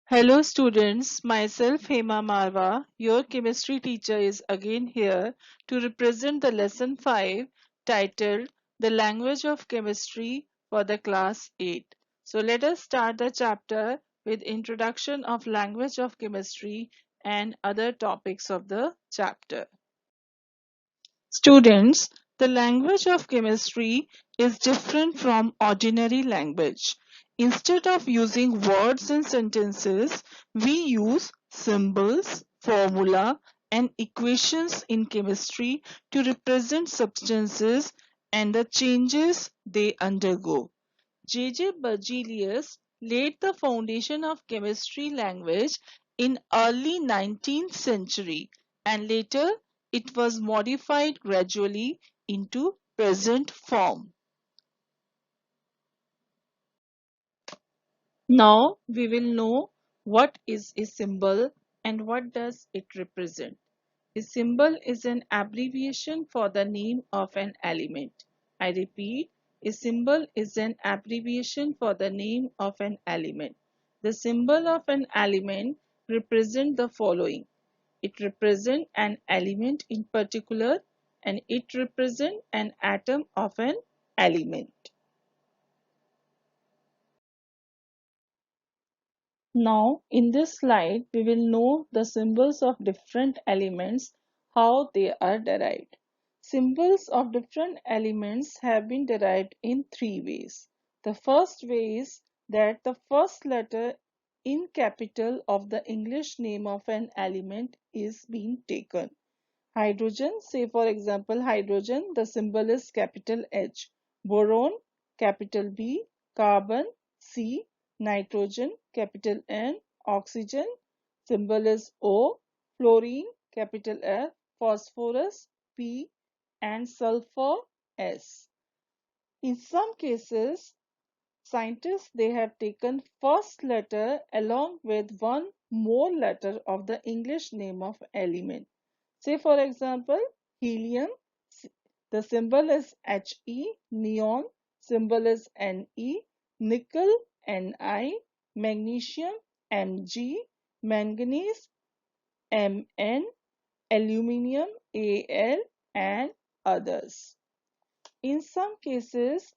Hello students, myself Hema Marwah, your chemistry teacher is again here to represent the lesson 5 titled The Language of Chemistry for the class 8. So let us start the chapter with introduction of language of chemistry and other topics of the chapter. Students, the language of chemistry is different from ordinary language. Instead of using words and sentences, we use symbols, formula, and equations in chemistry to represent substances and the changes they undergo. J. Berzelius laid the foundation of chemistry language in early 19th century and later it was modified gradually into present form. Now we will know what is a symbol and what does it represent. A symbol is an abbreviation for the name of an element. I repeat, a symbol is an abbreviation for the name of an element. The symbol of an element represents the following. It represents an element in particular and it represents an atom of an element. Now, in this slide, we will know the symbols of different elements, how they are derived. Symbols of different elements have been derived in three ways. The first way is that the first letter in capital of the English name of an element is being taken. Hydrogen, say for example, hydrogen, the symbol is capital H. Boron, capital B. Carbon, C. Nitrogen, capital N. Oxygen, symbol is O. Fluorine, capital F. Phosphorus, P. And sulfur, S. In some cases, scientists they have taken first letter along with one more letter of the English name of element. Say for example, helium, the symbol is He, neon, symbol is Ne, nickel, Ni, magnesium, Mg, manganese, Mn, aluminium, Al, and others. In some cases,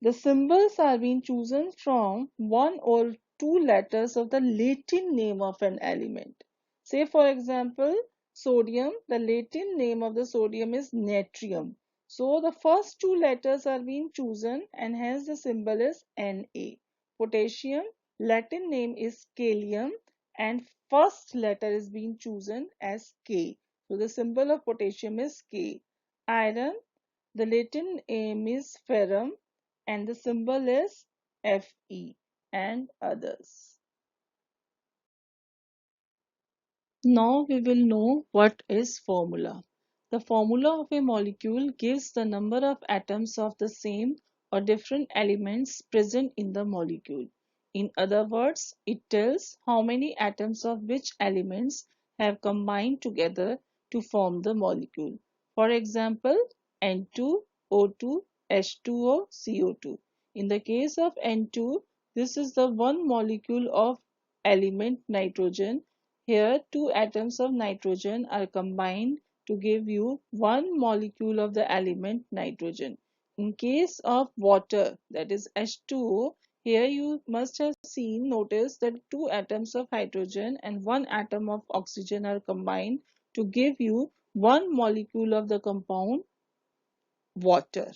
the symbols are being chosen from one or two letters of the Latin name of an element. Say for example, sodium, the Latin name of the sodium is natrium. So the first two letters are being chosen and hence the symbol is Na. Potassium, Latin name is kalium and first letter is being chosen as K. So the symbol of potassium is K. Iron, the Latin name is ferrum and the symbol is Fe and others. Now we will know what is formula. The formula of a molecule gives the number of atoms of the same or different elements present in the molecule. In other words, it tells how many atoms of which elements have combined together to form the molecule. For example, N2, O2, H2O, CO2. In the case of N2, this is the one molecule of element nitrogen. Here, two atoms of nitrogen are combined to give you one molecule of the element nitrogen. In case of water, that is H2O, here you must have noticed that two atoms of hydrogen and one atom of oxygen are combined to give you one molecule of the compound water.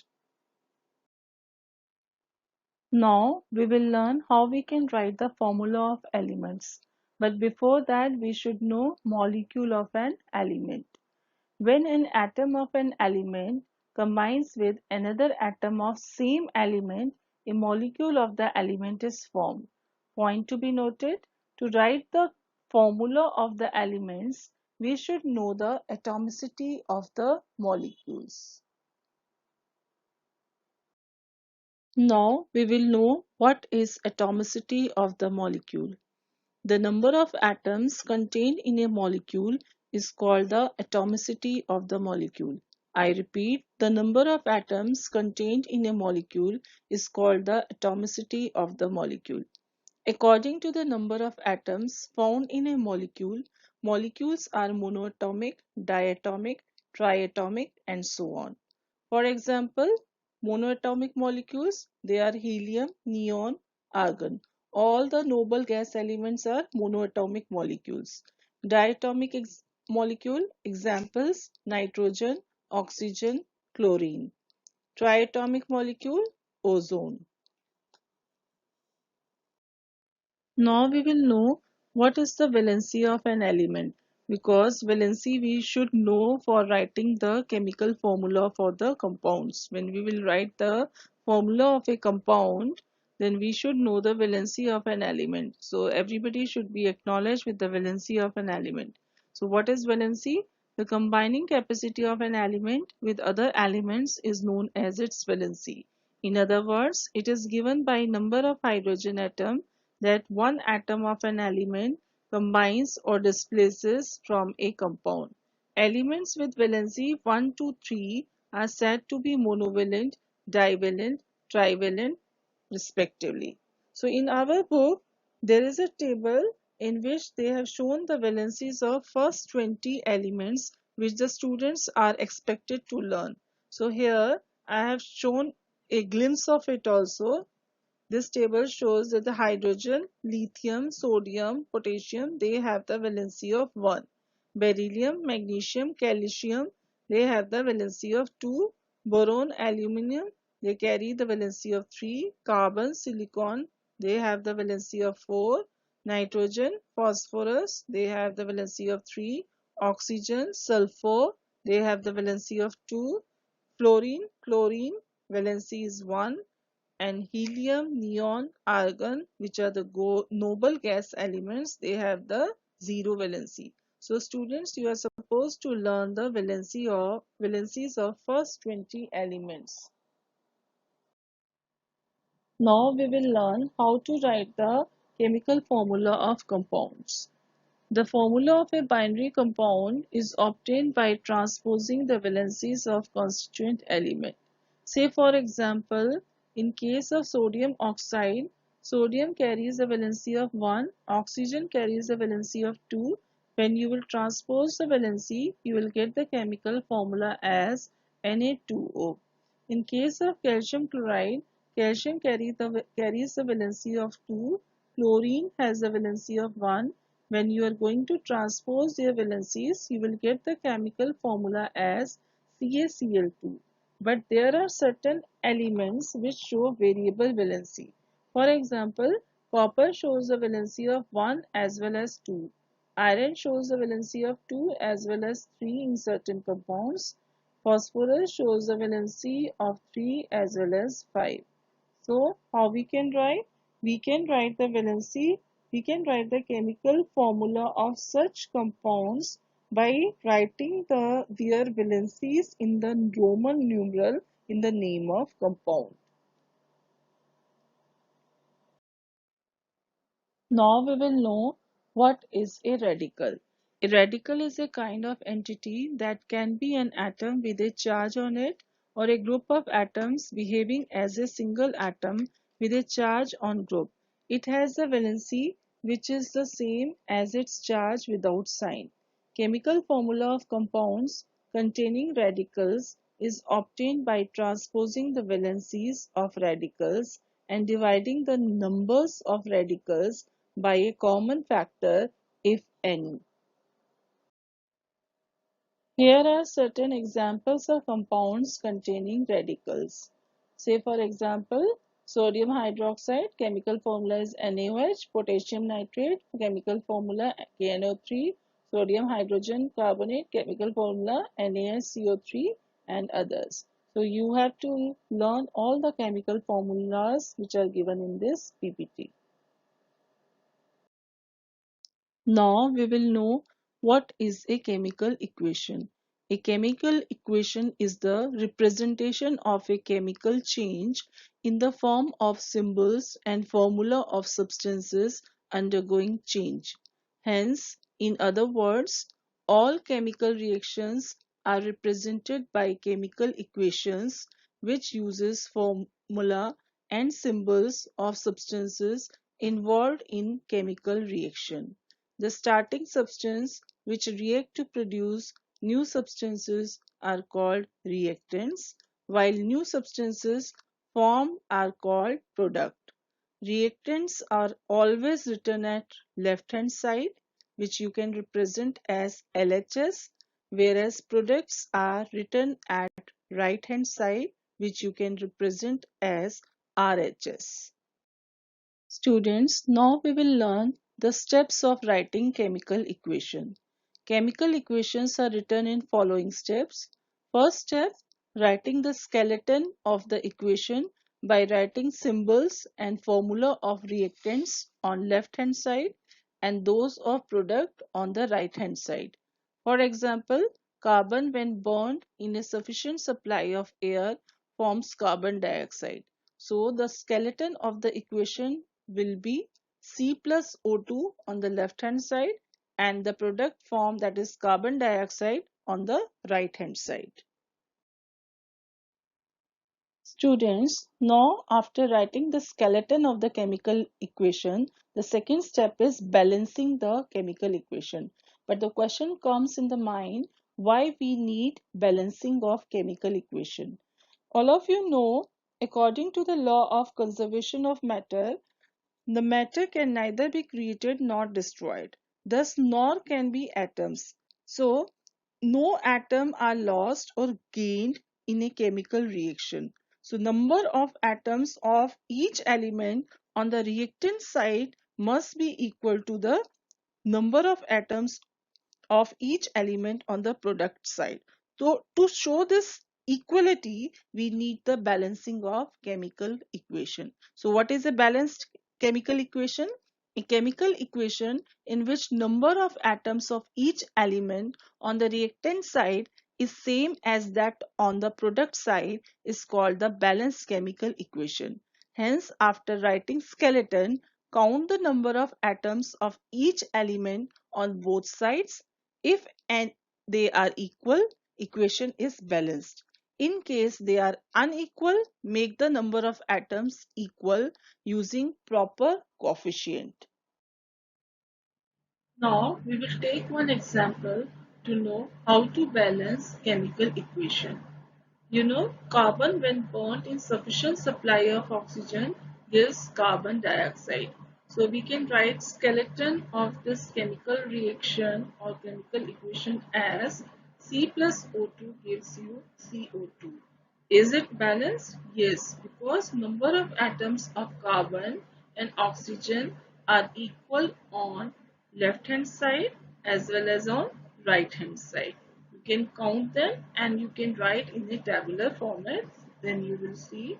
Now we will learn how we can write the formula of elements. But before that, we should know molecule of an element. When an atom of an element combines with another atom of same element, a molecule of the element is formed. Point to be noted, to write the formula of the elements, we should know the atomicity of the molecules. Now we will know what is atomicity of the molecule. The number of atoms contained in a molecule is called the atomicity of the molecule. I repeat, the number of atoms contained in a molecule is called the atomicity of the molecule. According to the number of atoms found in a molecule, molecules are monoatomic, diatomic, triatomic, and so on. For example, monoatomic molecules, they are helium, neon, argon. All the noble gas elements are monoatomic molecules. Diatomic molecule, examples, nitrogen, oxygen, chlorine. Triatomic molecule, ozone. Now we will know what is the valency of an element, because valency we should know for writing the chemical formula for the compounds. When we will write the formula of a compound, then we should know the valency of an element. So everybody should be acknowledged with the valency of an element. So what is valency? The combining capacity of an element with other elements is known as its valency. In other words, it is given by number of hydrogen atom that one atom of an element combines or displaces from a compound. Elements with valency 1 to 3 are said to be monovalent, divalent, trivalent, respectively. So in our book, there is a table in which they have shown the valencies of first 20 elements which the students are expected to learn. So here I have shown a glimpse of it also. This table shows that the hydrogen, lithium, sodium, potassium, they have the valency of 1. Beryllium, magnesium, calcium, they have the valency of 2. Boron, aluminum, they carry the valency of 3. Carbon, silicon, they have the valency of 4. Nitrogen, phosphorus, they have the valency of 3. Oxygen, sulfur, they have the valency of 2. Fluorine, chlorine, valency is 1, and helium, neon, argon, which are the noble gas elements, they have the zero valency. So students, you are supposed to learn the valencies of first 20 elements. Now we will learn how to write the chemical formula of compounds. The formula of a binary compound is obtained by transposing the valencies of constituent element. Say for example, in case of sodium oxide, sodium carries a valency of 1, oxygen carries a valency of 2. When you will transpose the valency, you will get the chemical formula as Na2O. In case of calcium chloride, calcium carries the valency of 2, chlorine has a valency of 1. When you are going to transpose their valencies, you will get the chemical formula as CaCl2. But there are certain elements which show variable valency. For example, copper shows a valency of 1 as well as 2. Iron shows a valency of 2 as well as 3 in certain compounds. Phosphorus shows a valency of 3 as well as 5. So how we can write? We can write the valency, we can write the chemical formula of such compounds by writing their valencies in the Roman numeral in the name of compound. Now we will know what is a radical. A radical is a kind of entity that can be an atom with a charge on it or a group of atoms behaving as a single atom with a charge on group. It has a valency which is the same as its charge without sign. Chemical formula of compounds containing radicals is obtained by transposing the valencies of radicals and dividing the numbers of radicals by a common factor, if any. Here are certain examples of compounds containing radicals. Say for example, sodium hydroxide, chemical formula is NaOH, potassium nitrate, chemical formula KNO3, sodium hydrogen carbonate, chemical formula NaSCO3, and others. So you have to learn all the chemical formulas which are given in this PPT. Now we will know what is a chemical equation. A chemical equation is the representation of a chemical change in the form of symbols and formula of substances undergoing change. Hence, in other words, all chemical reactions are represented by chemical equations which uses formula and symbols of substances involved in chemical reaction. The starting substance which react to produce new substances are called reactants, while new substances formed are called product. Reactants are always written at left hand side, which you can represent as LHS, whereas products are written at right hand side, which you can represent as RHS. Students, now we will learn the steps of writing chemical equation. Chemical equations are written in following steps. First step, writing the skeleton of the equation by writing symbols and formula of reactants on left hand side and those of product on the right hand side. For example, carbon when burned in a sufficient supply of air forms carbon dioxide. So the skeleton of the equation will be C plus O2 on the left hand side and the product form, that is carbon dioxide, on the right hand side. Students, now after writing the skeleton of the chemical equation, the second step is balancing the chemical equation. But the question comes in the mind, why we need balancing of chemical equation? All of you know, according to the law of conservation of matter, the matter can neither be created nor destroyed. Thus, nor can be atoms. So, no atom are lost or gained in a chemical reaction. So, number of atoms of each element on the reactant side must be equal to the number of atoms of each element on the product side. So to show this equality, we need the balancing of chemical equation. So what is a balanced chemical equation? A chemical equation in which number of atoms of each element on the reactant side is same as that on the product side is called the balanced chemical equation. Hence, after writing skeleton, count the number of atoms of each element on both sides. If and they are equal, equation is balanced. In case they are unequal, make the number of atoms equal using proper coefficient. Now we will take one example to know how to balance chemical equation. You know, carbon when burnt in sufficient supply of oxygen gives carbon dioxide. So we can write skeleton of this chemical reaction or chemical equation as C plus O2 gives you CO2. Is it balanced? Yes, because number of atoms of carbon and oxygen are equal on left hand side as well as on right hand side. You can count them and you can write in a tabular format. Then you will see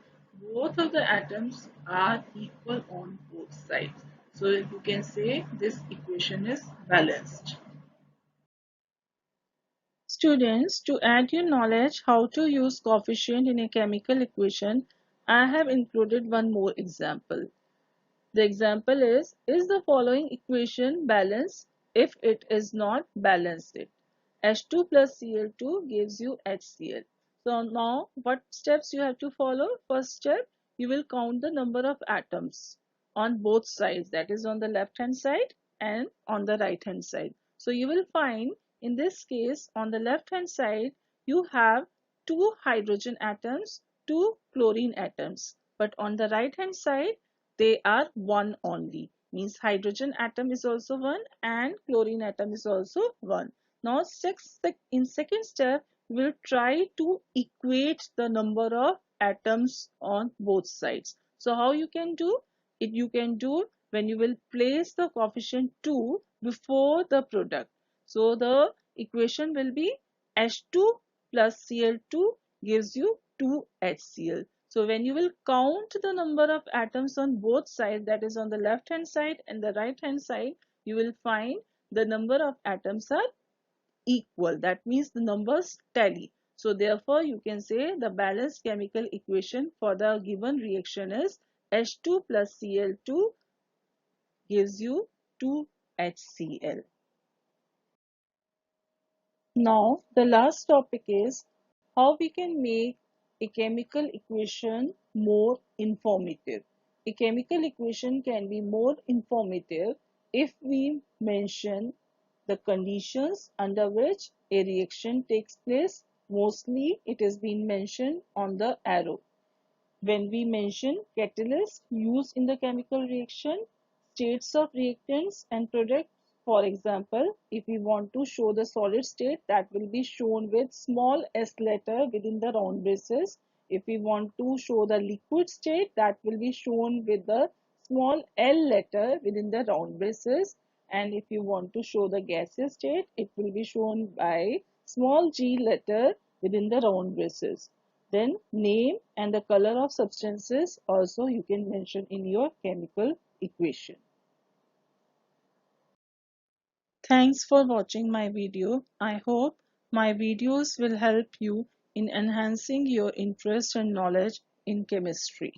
both of the atoms are equal on both sides. So you can say this equation is balanced. Students, to add your knowledge how to use coefficient in a chemical equation, I have included one more example. The example is the following equation balanced? If it is not, balance it. H2 plus Cl2 gives you HCl. So now what steps you have to follow? First step, you will count the number of atoms on both sides, that is on the left hand side and on the right hand side. So you will find in this case on the left hand side you have two hydrogen atoms, two chlorine atoms, but on the right hand side they are one only, means hydrogen atom is also one and chlorine atom is also one. Now in second step we will try to equate the number of atoms on both sides. So how you can do it? You can do when you will place the coefficient 2 before the product. So the equation will be H2 plus Cl2 gives you 2HCl. So when you will count the number of atoms on both sides, that is on the left hand side and the right hand side, you will find the number of atoms are equal. That means the numbers tally. So therefore you can say the balanced chemical equation for the given reaction is H2 plus Cl2 gives you 2HCl. Now the last topic is how we can make a chemical equation more informative. A chemical equation can be more informative if we mention the conditions under which a reaction takes place. Mostly it is being mentioned on the arrow. When we mention catalysts used in the chemical reaction, states of reactants and products, for example, if we want to show the solid state, that will be shown with small s letter within the round braces. If we want to show the liquid state, that will be shown with the small l letter within the round braces. And if you want to show the gaseous state, it will be shown by small g letter within the round braces. Then name and the color of substances also you can mention in your chemical equation. Thanks for watching my video. I hope my videos will help you in enhancing your interest and knowledge in chemistry.